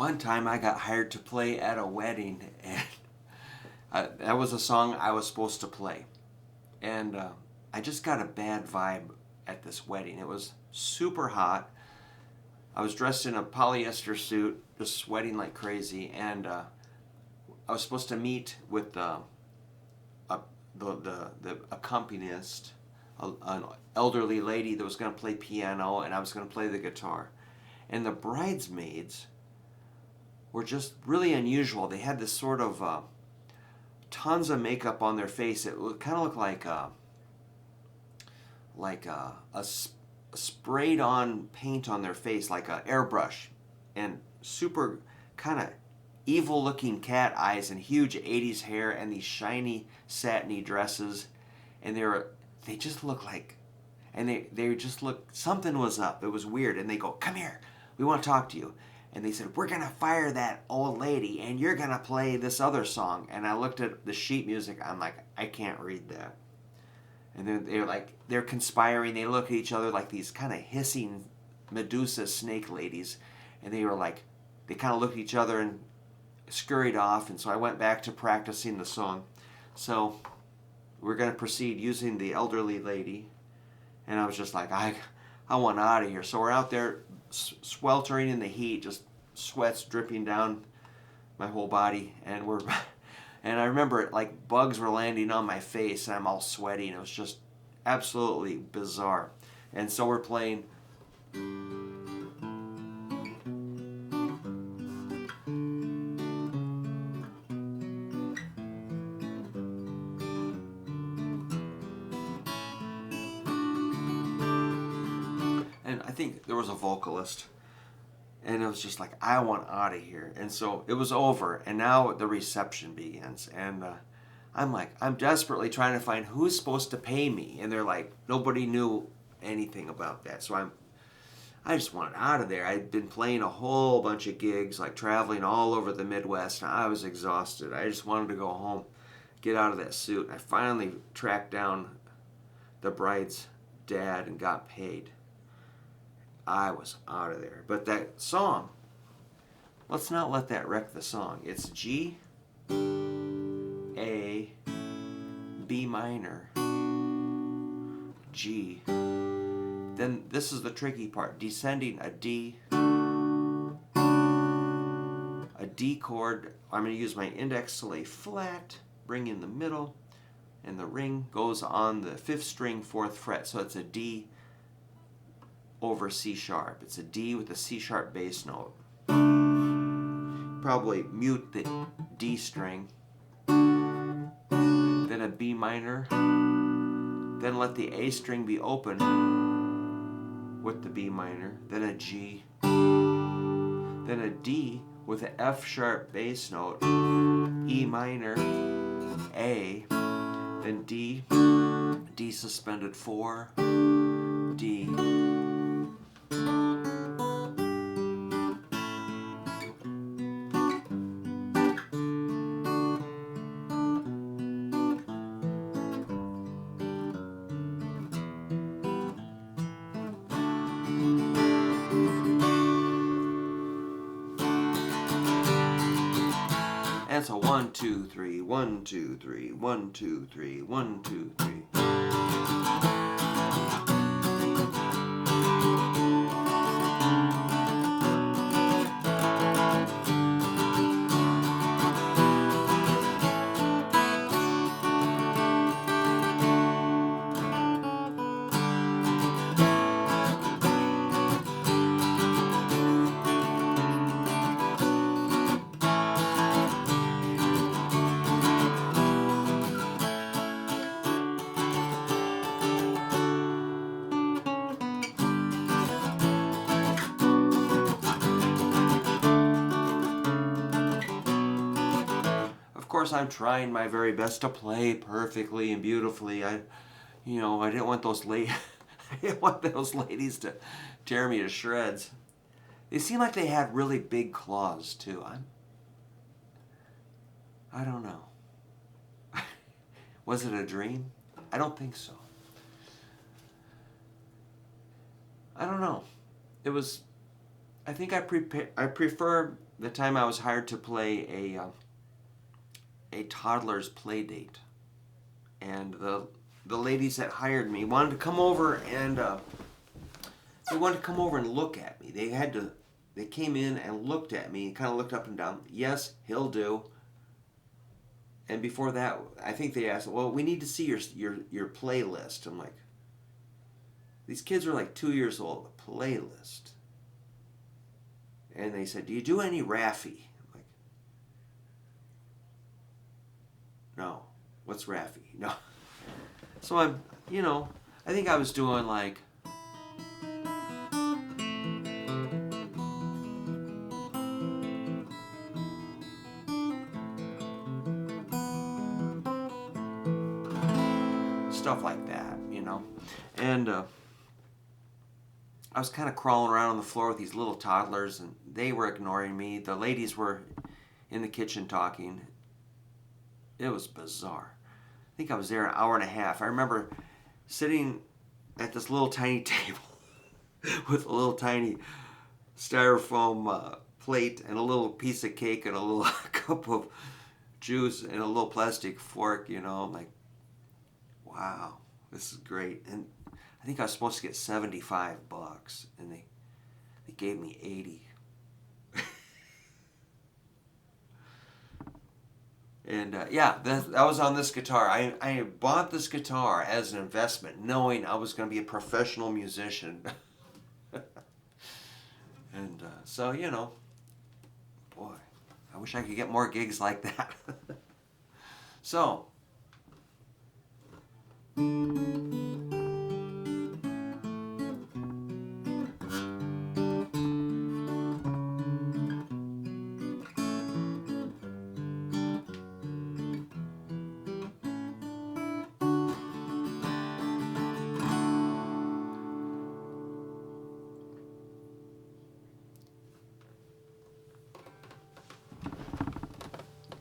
One time I got hired to play at a wedding, and that was a song I was supposed to play. And I just got a bad vibe at this wedding. It was super hot. I was dressed in a polyester suit, just sweating like crazy, and I was supposed to meet with the accompanist, an elderly lady that was going to play piano, and I was going to play the guitar. And the bridesmaids were just really unusual. They had this sort of tons of makeup on their face. It kind of looked like a sprayed on paint on their face, like a airbrush, and super kind of evil looking cat eyes and huge 80s hair and these shiny satiny dresses. And they just look like, and they just look, something was up. It was weird. And they go, "Come here, we want to talk to you." And they said, "We're gonna fire that old lady and you're gonna play this other song." And I looked at the sheet music. I'm like, I can't read that. And they're conspiring. They look at each other like these kind of hissing Medusa snake ladies. And they kind of looked at each other and scurried off. And so I went back to practicing the song. So we're going to proceed using the elderly lady. And I was just like, I want out of here. So we're out there sweltering in the heat, just sweat's dripping down my whole body. And and I remember it like bugs were landing on my face and I'm all sweaty, and it was just absolutely bizarre. And so we're playing. And I think there was a vocalist. And it was just like, I want out of here. And so it was over. And now the reception begins. And I'm desperately trying to find who's supposed to pay me. And they're like, nobody knew anything about that. So I just wanted out of there. I'd been playing a whole bunch of gigs, like traveling all over the Midwest. And I was exhausted. I just wanted to go home, get out of that suit. I finally tracked down the bride's dad and got paid. I was out of there. But that song, let's not let that wreck the song. It's G, A, B minor, G. Then this is the tricky part. Descending a D chord. I'm going to use my index to lay flat, bring in the middle, and the ring goes on the 5th string, 4th fret. So it's a D over C sharp. It's a D with a C sharp bass note. Probably mute the D string. Then a B minor. Then let the A string be open with the B minor. Then a G. Then a D with an F sharp bass note. E minor. A. Then D. D suspended 4. D. And so 1, 2, 3, 1, 2, 3, 1, 2, 3, 1, 2, 3. Of course, I'm trying my very best to play perfectly and beautifully. I didn't want I didn't want those ladies to tear me to shreds. They seemed like they had really big claws too. I don't know. Was it a dream? I don't think so. I don't know. It was I think I prefer the time I was hired to play a toddler's play date, and the ladies that hired me wanted to come over and they wanted to come over and look at me. They came in and looked at me and kind of looked up and down. Yes, he'll do. And before that, I think they asked, "Well, we need to see your playlist." I'm like, these kids are like 2 years old. A playlist. And they said, "Do you do any Raffi?" I'm like, "No. What's Raffi?" No. So I think I was doing like stuff like that. And I was kind of crawling around on the floor with these little toddlers, and they were ignoring me. The ladies were in the kitchen talking. It was bizarre. I think I was there an hour and a half. I remember sitting at this little tiny table with a little tiny styrofoam plate and a little piece of cake and a little cup of juice and a little plastic fork. I'm like, wow, this is great. And I think I was supposed to get $75, and they gave me 80. And yeah, that was on this guitar. I bought this guitar as an investment, knowing I was going to be a professional musician. And so, boy, I wish I could get more gigs like that. So,